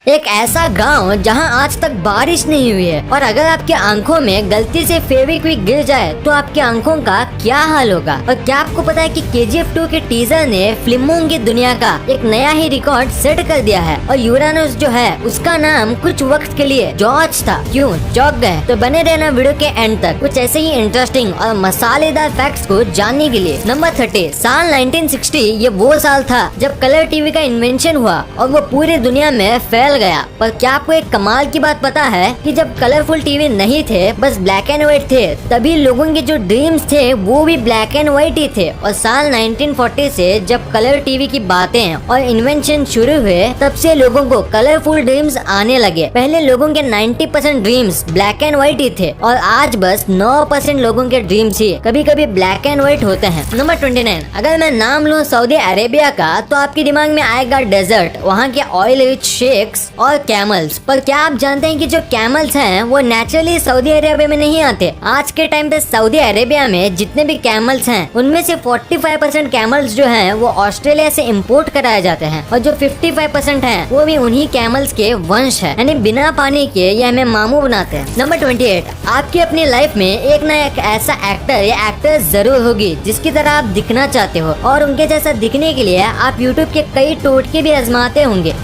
एक ऐसा गांव जहां आज तक बारिश नहीं हुई है और अगर आपकी आंखों में गलती से फेविक्विक गिर जाए तो आपकी आंखों का क्या हाल होगा। और क्या आपको पता है कि KGF 2 के टीजर ने फिल्मों की दुनिया का एक नया ही रिकॉर्ड सेट कर दिया है और यूरानस जो है उसका नाम कुछ वक्त के लिए जॉर्ज था। क्यों चौंक गए? तो बने रहना वीडियो के एंड तक कुछ ऐसे ही इंटरेस्टिंग और मसालेदार फैक्ट्स को जानने के लिए। नंबर 30, साल 1960 ये वो साल था जब कलर टीवी का इन्वेंशन हुआ और वो पूरी दुनिया में फैल गया। पर क्या आपको एक कमाल की बात पता है कि जब कलरफुल टीवी नहीं थे, बस ब्लैक एंड व्हाइट थे, तभी लोगों के जो ड्रीम्स थे वो भी ब्लैक एंड व्हाइट ही थे। और साल 1940 से जब कलर टीवी की बातें और इन्वेंशन शुरू हुए तब से लोगों को कलरफुल ड्रीम्स आने लगे। पहले लोगों के 90% ड्रीम्स ब्लैक एंड व्हाइट ही थे और आज बस 9% लोगों के ड्रीम्स ही कभी कभी ब्लैक एंड व्हाइट होते हैं। नंबर 29, अगर मैं नाम लूँ सऊदी अरेबिया का तो आपके दिमाग में आएगा डेजर्ट, वहाँ के ऑयल रिच शेक्स और कैमल्स। पर क्या आप जानते हैं कि जो कैमल्स हैं वो नेचुरली सऊदी अरेबिया में नहीं आते। आज के टाइम पे सऊदी अरेबिया में जितने भी कैमल्स हैं उनमें से 45% कैमल्स जो हैं वो ऑस्ट्रेलिया से इंपोर्ट कराए जाते हैं और जो 55% हैं वो भी उन्हीं कैमल्स के वंश है, यानी बिना पानी के ये हमें मामू बनाते हैं। नंबर 28, आपकी अपनी लाइफ में एक न एक ऐसा एक्टर या एक्ट्रेस जरूर होगी जिसकी तरह आप दिखना चाहते हो और उनके जैसा दिखने के लिए आप यूट्यूब के कई टोटके भी आजमाते होंगे।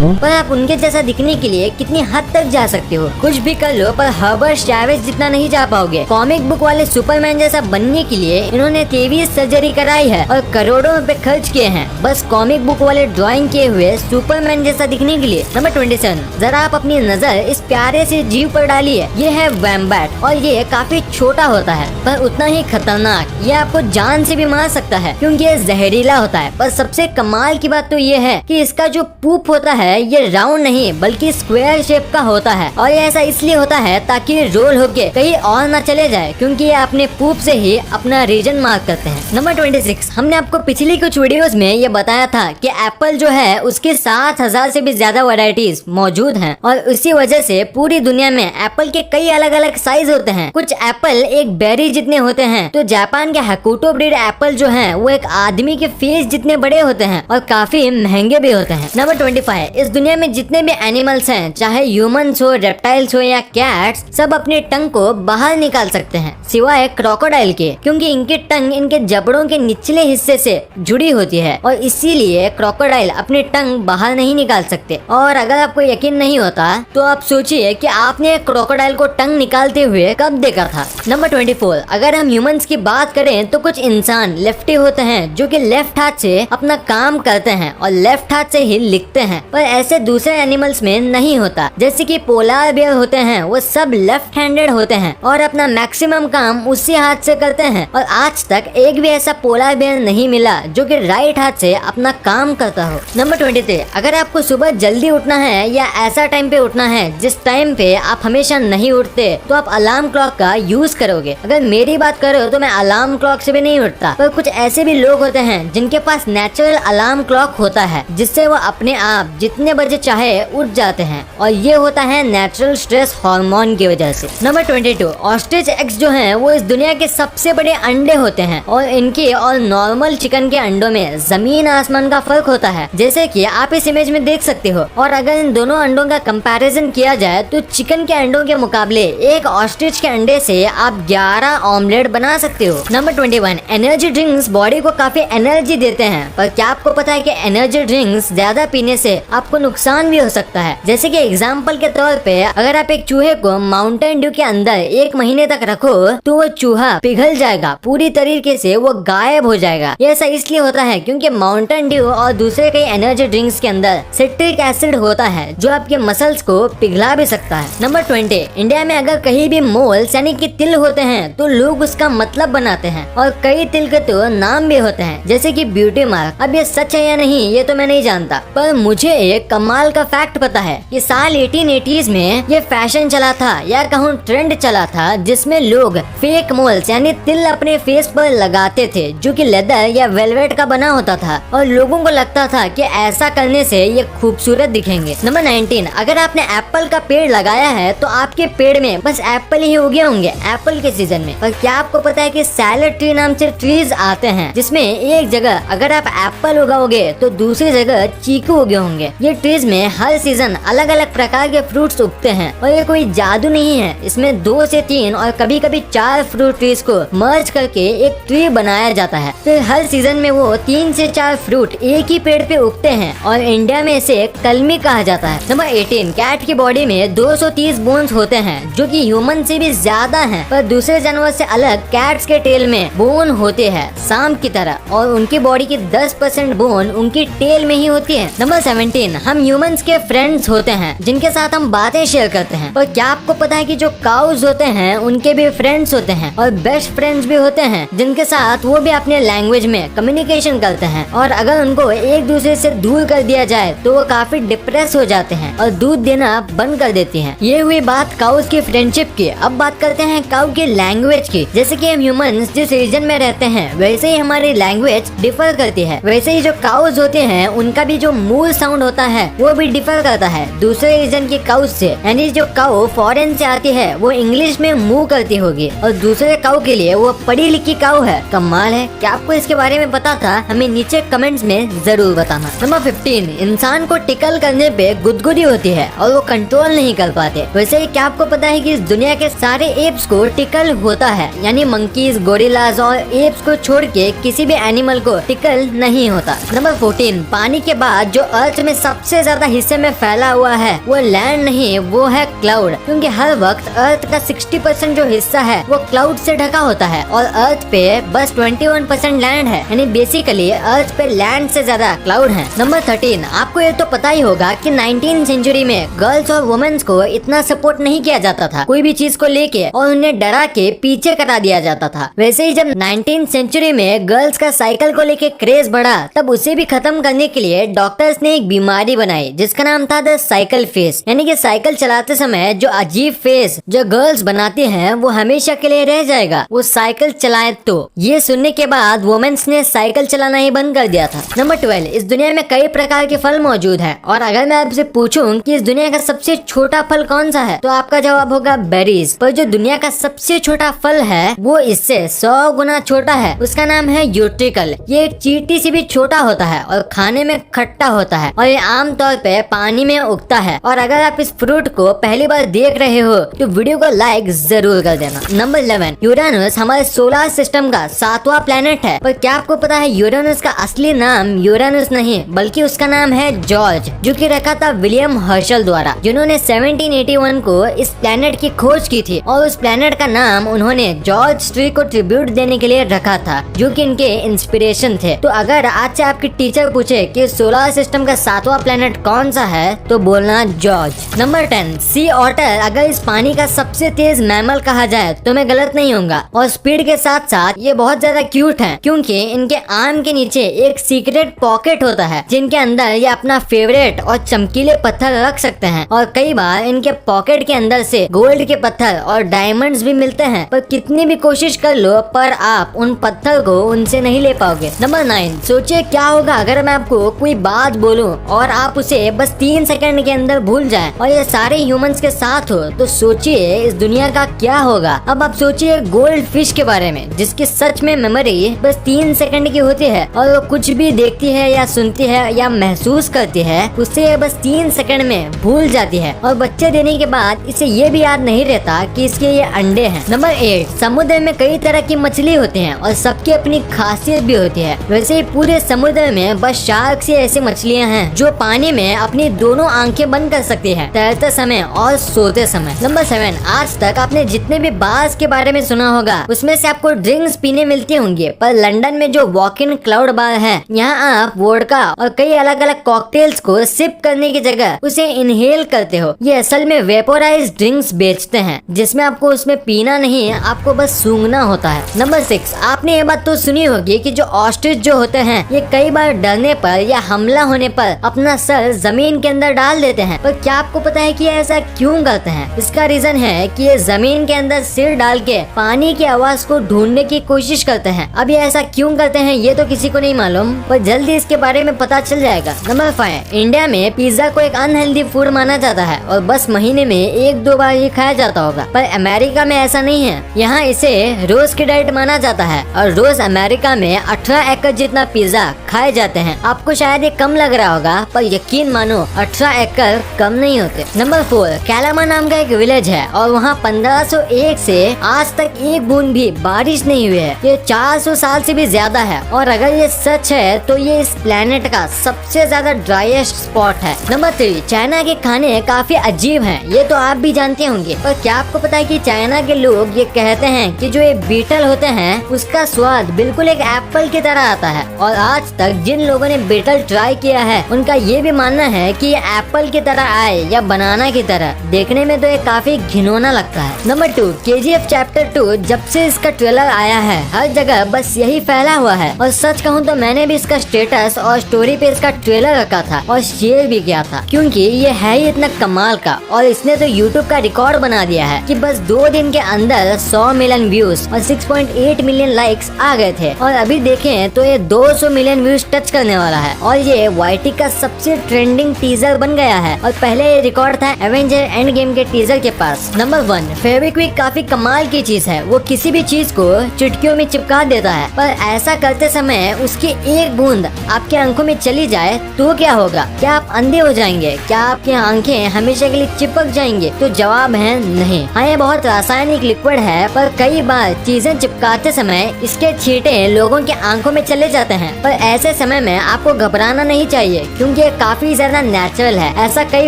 पर आप उनके जैसा दिखने के लिए कितनी हद तक जा सकते हो? कुछ भी कर लो पर हर्बर्ट चैवेज जितना नहीं जा पाओगे। कॉमिक बुक वाले सुपरमैन जैसा बनने के लिए इन्होंने 23 सर्जरी कराई है और करोड़ों रुपए खर्च किए हैं बस कॉमिक बुक वाले ड्राइंग किए हुए सुपरमैन जैसा दिखने के लिए। नंबर 27, जरा आप अपनी नजर इस प्यारे से जीव पर डालिए। ये है वैम्बैट और ये काफी छोटा होता है पर उतना ही खतरनाक। ये आपको जान से भी मार सकता है क्योंकि ये जहरीला होता है। पर सबसे कमाल की बात तो ये है कि इसका जो पूप होता है ये राउंड नहीं बल्कि स्क्वायर शेप का होता है और ये ऐसा इसलिए होता है ताकि रोल होके कहीं और ना चले जाए क्योंकि ये अपने पूप से ही अपना रीजन मार्क करते हैं। नंबर 26, हमने आपको पिछली कुछ वीडियोस में ये बताया था कि एप्पल जो है उसके 7000 से भी ज्यादा वैरायटीज मौजूद हैं और उसी वजह से पूरी दुनिया में एप्पल के कई अलग अलग साइज होते हैं। कुछ एप्पल एक बेरी जितने होते हैं तो जापान के हकुटो ब्रीड एप्पल जो है वो एक आदमी के फेस जितने बड़े होते हैं और काफी महंगे भी होते हैं। नंबर 25, इस दुनिया में जितने भी एनिमल्स हैं चाहे ह्यूमंस हो, रेप्टाइल्स हो या कैट्स, सब अपने टंग को बाहर निकाल सकते हैं सिवाय क्रोकोडाइल के क्योंकि इनकी टंग इनके जबड़ों के निचले हिस्से से जुड़ी होती है और इसीलिए क्रोकोडाइल अपनी टंग बाहर नहीं निकाल सकते। और अगर आपको यकीन नहीं होता तो आप सोचिए कि आपने क्रोकोडाइल को टंग निकालते हुए कब देखा था। नंबर 24, अगर हम ह्यूमंस की बात करें तो कुछ इंसान लेफ्टी होते हैं जो कि लेफ्ट हाथ से अपना काम करते हैं और लेफ्ट हाथ से ही लिखते हैं, पर ऐसे दूसरे एनिमल्स में नहीं होता। जैसे कि पोलार बियर होते हैं वो सब लेफ्ट हैंडेड होते हैं और अपना मैक्सिमम काम उसी हाथ से करते हैं और आज तक एक भी ऐसा पोलार बियर नहीं मिला जो कि राइट हाथ से अपना काम करता हो। नंबर 23, अगर आपको सुबह जल्दी उठना है या ऐसा टाइम पे उठना है जिस टाइम पे आप हमेशा नहीं उठते तो आप अलार्म क्लॉक का यूज करोगे। अगर मेरी बात करो तो मैं अलार्म क्लॉक से भी नहीं उठता, पर कुछ ऐसे भी लोग होते हैं जिनके पास नेचुरल अलार्म क्लॉक होता है जिससे वो अपने आप जितने बजे चाहे उठ जाते हैं और ये होता है नेचुरल स्ट्रेस हार्मोन की वजह से। नंबर 22, ऑस्ट्रिच एग्स जो हैं वो इस दुनिया के सबसे बड़े अंडे होते हैं और इनके और नॉर्मल चिकन के अंडों में जमीन आसमान का फर्क होता है जैसे कि आप इस इमेज में देख सकते हो। और अगर इन दोनों अंडों का कंपैरिजन किया जाए तो चिकन के अंडों के मुकाबले एक ऑस्ट्रिच के अंडे से आप 11 ऑमलेट बना सकते हो। नंबर 21, एनर्जी ड्रिंक्स बॉडी को काफी एनर्जी देते हैं, पर क्या आपको पता है कि एनर्जी ड्रिंक्स ज्यादा पीने से आपको नुकसान भी हो सकता है। जैसे कि एग्जाम्पल के तौर पे अगर आप एक चूहे को माउंटेन ड्यू के अंदर 1 महीने तक रखो तो वो चूहा पिघल जाएगा, पूरी तरीके से वो गायब हो जाएगा। ये ऐसा इसलिए होता है क्योंकि माउंटेन ड्यू और दूसरे कई एनर्जी ड्रिंक्स के अंदर सिट्रिक एसिड होता है जो आपके मसल्स को पिघला भी सकता है। नंबर 20, इंडिया में अगर कहीं भी मोल्स यानी कि तिल होते हैं तो लोग उसका मतलब बनाते हैं और कई तिल के तो नाम भी होते हैं जैसे कि ब्यूटी मार्क। अब ये सच है या नहीं ये तो मैं नहीं जानता, पर मुझे एक कमाल का फैक्ट पता है कि साल 1880s में ये फैशन चला था या कहूँ ट्रेंड चला था जिसमें लोग फेक मोल्स यानी तिल अपने फेस पर लगाते थे जो कि लेदर या वेलवेट का बना होता था और लोगों को लगता था कि ऐसा करने से ये खूबसूरत दिखेंगे। नंबर 19, अगर आपने एप्पल का पेड़ लगाया है तो आपके पेड़ में बस एप्पल ही उगे होंगे एप्पल के सीजन में। पर क्या आपको पता है कि सैलेड ट्री नाम से ट्रीज आते हैं जिसमें एक जगह अगर आप एप्पल उगाओगे तो दूसरी जगह चीकू उगे होंगे। ये ट्रीज में हर सीजन अलग अलग प्रकार के फ्रूट्स उगते हैं और ये कोई जादू नहीं है। इसमें 2 से 3 और कभी कभी 4 फ्रूट ट्रीज को मर्ज करके एक ट्री बनाया जाता है। फिर हर सीजन में वो 3 से 4 फ्रूट एक ही पेड़ पे उगते हैं और इंडिया में इसे कलमी कहा जाता है। नंबर 18, कैट की बॉडी में 230 बोन्स होते हैं जो कि ह्यूमन से भी ज्यादा हैं, पर दूसरे जानवर से अलग कैट्स के टेल में बोन होते हैं सांप की तरह और उनकी बॉडी की 10% बोन उनकी टेल में ही होती है। नंबर 17, हम ह्यूमंस के फ्रेंड्स होते हैं जिनके साथ हम बातें शेयर करते हैं। पर क्या आपको पता है कि जो काउज होते हैं उनके भी फ्रेंड्स होते हैं और बेस्ट फ्रेंड्स भी होते हैं जिनके साथ वो भी अपने लैंग्वेज में कम्युनिकेशन करते हैं और अगर उनको एक दूसरे से दूर कर दिया जाए तो वो काफी डिप्रेस हो जाते हैं और दूध देना बंद कर देती हैं। ये हुई बात काउज की फ्रेंडशिप की। अब बात करते हैं काउ की लैंग्वेज की। जैसे कि हम ह्यूमंस जिस रीजन में रहते हैं वैसे ही हमारी लैंग्वेज डिफर करती है, वैसे ही जो काउज होते हैं उनका भी जो मूल साउंड होता है वो भी डिफर करता है दूसरे रीजन की काउज से। यानी जो काउ फॉरेन से आती है वो इंग्लिश में मूव करती होगी और दूसरे काउ के लिए वो पढ़ी लिखी काउ है। कमाल है। क्या आपको इसके बारे में पता था? हमें नीचे कमेंट्स में जरूर बताना। नंबर 15, इंसान को टिकल करने पे गुदगुदी होती है और वो कंट्रोल नहीं कर पाते। वैसे ही क्या आपको पता है कि इस दुनिया के सारे एप्स को टिकल होता है, यानी मंकीज, गोरिल्लाज और एप्स को छोड़ के किसी भी एनिमल को टिकल नहीं होता। नंबर 14, पानी के बाद जो अर्थ में सबसे ज्यादा हिस्से में फैला हुआ है वो लैंड नहीं, वो है क्लाउड। क्योंकि हर वक्त अर्थ का 60% जो हिस्सा है वो क्लाउड से ढका होता है और अर्थ पे बस 21% लैंड है, यानी बेसिकली अर्थ पे लैंड से ज्यादा क्लाउड है। नंबर 13, आपको ये तो पता ही होगा कि 19th सेंचुरी में गर्ल्स और वुमेन्स को इतना सपोर्ट नहीं किया जाता था कोई भी चीज को लेके और उन्हें डरा के पीछे करा दिया जाता था। वैसे ही जब 19th सेंचुरी में गर्ल्स का साइकिल को लेके क्रेज बढ़ा तब उसे भी खत्म करने के लिए डॉक्टर्स ने एक बीमारी बनाई जिसका नाम था द साइकिल फेस। यानी कि साइकिल चलाते समय जो अजीब फेस जो गर्ल्स बनाती हैं वो हमेशा के लिए रह जाएगा वो साइकिल चलाए तो। ये सुनने के बाद वुमेन्स ने साइकिल चलाना ही बंद कर दिया था। नंबर 12, इस दुनिया में कई प्रकार के फल मौजूद हैं और अगर मैं आपसे पूछूं कि इस दुनिया का सबसे छोटा फल कौन सा है तो आपका जवाब होगा बेरीज। पर जो दुनिया का सबसे छोटा फल है वो इससे 100 गुना छोटा है, उसका नाम है यूट्रिकल। ये एक चींटी से भी छोटा होता है और खाने में खट्टा होता है और ये आमतौर पे पानी में उगता है। और अगर आप इस फ्रूट को पहली बार देख रहे हो तो वीडियो को लाइक जरूर कर देना। नंबर 11, यूरेनस हमारे सोलर सिस्टम का 7वां प्लेनेट है। पर क्या आपको पता है यूरेनस का असली नाम यूरेनस नहीं बल्कि उसका नाम है जॉर्ज, जो कि रखा था विलियम हर्शल द्वारा, जिन्होंने 1781 को इस प्लेनेट की खोज की थी और उस प्लेनेट का नाम उन्होंने जॉर्ज ट्री को ट्रिब्यूट देने के लिए रखा था जो कि इनके इंस्पिरेशन थे। तो अगर आज से आपकी टीचर पूछे कि सोलर सिस्टम का 7वां प्लेनेट कौन सा है तो बोलना जॉर्ज। नंबर 10, सी ऑटर अगर इस पानी का सबसे तेज मैमल कहा जाए तो मैं गलत नहीं होऊंगा और स्पीड के साथ साथ ये बहुत ज्यादा क्यूट है क्योंकि इनके आर्म के नीचे एक सीक्रेट पॉकेट होता है जिनके अंदर ये अपना फेवरेट और चमकीले पत्थर रख सकते हैं और कई बार इनके पॉकेट के अंदर से गोल्ड के पत्थर और डायमंड्स भी मिलते हैं। पर कितनी भी कोशिश कर लो पर आप उन पत्थर को उनसे नहीं ले पाओगे। नंबर 9, सोचिए क्या होगा अगर मैं आपको कोई बात बोलूं और आप उसे बस 3 सेकंड के अंदर भूल जाएं और ये सारे ह्यूमंस के साथ हो तो सोचिए इस दुनिया का क्या होगा। अब आप सोचिए गोल्ड फिश के बारे में जिसकी सच में मेमोरी बस 3 सेकंड की होती है और वो कुछ भी देखती है या सुनती है या महसूस करती है उसे बस 3 सेकंड में भूल जाती है और बच्चे देने के बाद इसे ये भी याद नहीं रहता कि इसके ये अंडे हैं। नंबर 8, समुद्र में कई तरह की मछली होती हैं और सबकी अपनी खासियत भी होती है। वैसे ही पूरे समुद्र में बस शार्क से ऐसी मछलियाँ हैं जो पानी में अपनी दोनों आंखें बंद कर सकती है तैरते समय और सोते समय। नंबर 7, आज तक आपने जितने भी बार्स के बारे में सुना होगा उसमें से आपको ड्रिंक्स पीने मिलती होंगी, पर लंदन में जो वॉक इन क्लाउड बार है यहाँ आप वोडका और कई अलग अलग कॉकटेल्स को सिप करने की जगह उसे इनहेल करते हो। ये असल में वेपोराइज्ड ड्रिंक्स बेचते हैं जिसमें आपको उसमें पीना नहीं आपको बस सूंघना होता है। नंबर 6, आपने ये बात तो सुनी होगी कि जो ऑस्ट्रिच जो होते हैं ये कई बार डरने पर या हमला होने पर अपना सर जमीन के अंदर डाल देते हैं। पर क्या आपको पता है कि ऐसा क्यों करते हैं? इसका रीजन है कि ये जमीन के अंदर सिर डाल के पानी की आवाज को ढूंढने की कोशिश करते हैं। अब ये ऐसा क्यों करते हैं ये तो किसी को नहीं मालूम पर जल्दी इसके बारे में पता चल जाएगा। नंबर 5, इंडिया में पिज्जा को एक अनहेल्दी फूड माना जाता है और बस महीने में 1-2 बार ही खाया जाता होगा, पर अमेरिका में ऐसा नहीं है। यहाँ इसे रोज की डाइट माना जाता है और रोज अमेरिका में 18 एकड़ जितना पिज्जा खाए जाते हैं। आपको शायद ये कम लग रहा होगा पर यकीन मानो 18 एकड़ कम नहीं होते। नंबर 4, कैलामा नाम का एक विलेज है और वहाँ 1501 से आज तक एक बूंद भी बारिश नहीं हुई है। ये 400 साल से भी ज्यादा है और अगर ये सच है तो ये इस प्लेनेट का सबसे ज्यादा ड्राइएस्ट स्पॉट है। नंबर 3, चाइना के खाने काफी अजीब हैं, ये तो आप भी जानते होंगे। पर क्या आपको पता है कि चाइना के लोग ये कहते हैं कि जो ये बीटल होते हैं उसका स्वाद बिल्कुल एक एप्पल की तरह आता है। और आज तक जिन लोगों ने बीटल ट्राई किया है उनका ये भी मानना है कि ये एप्पल की तरह आए या बनाना की तरह। देखने में तो ये काफी घिनौना लगता है। नंबर 2, KGF चैप्टर 2 जब से इसका ट्रेलर आया है हर जगह बस यही फैला हुआ है। और सच कहूँ तो मैंने भी इसका स्टेटस और स्टोरी पे इसका ट्रेलर रखा था और शेयर भी किया था, क्योंकि ये है ही इतना कमाल का। और इसने तो YouTube का रिकॉर्ड बना दिया है कि बस 2 दिन के अंदर 100 मिलियन व्यूज और 6.8 मिलियन लाइक्स आ गए थे। और अभी देखें तो ये 200 मिलियन व्यूज टच करने वाला है और ये YT का सबसे ट्रेंडिंग टीजर बन गया है। और पहले ये रिकॉर्ड था एवेंजर एंड गेम के टीजर के पास। नंबर 1, फेविक्विक काफी कमाल की चीज है। वो किसी भी चीज को चुटकियों में चिपका देता है, पर ऐसा करते समय उसकी एक बूंद आपके आंखों में चली जाए तो क्या होगा? क्या आप अंधे हो जाएंगे? क्या आपकी आंखें हमेशा के लिए चिपक जाएंगे? तो जवाब है नहीं। हाँ, ये बहुत रासायनिक लिक्विड है, पर कई बार चीजें चिपकाते समय इसके छींटे लोगों की आंखों में चले जाते हैं। पर ऐसे समय में आपको घबराना नहीं चाहिए, क्योंकि ये काफी ज्यादा नेचुरल है। ऐसा कई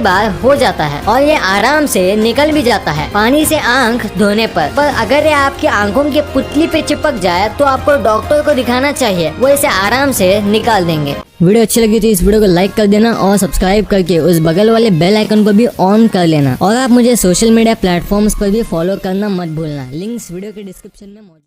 बार हो जाता है और ये आराम से निकल भी जाता है पानी से आंख धोने पर अगर ये आपकी आंखों की पुतली पे चिपक जाए तो आपको डॉक्टर को दिखाना चाहिए, वो इसे आराम से निकाल देंगे। वीडियो अच्छी लगी तो इस वीडियो को लाइक कर देना और सब्सक्राइब करके उस बगल वाले बेल आइकन को भी ऑन कर लेना। और आप मुझे सोशल मीडिया प्लेटफॉर्म्स पर भी फॉलो करना मत भूलना। लिंक्स वीडियो के डिस्क्रिप्शन में मौजूद।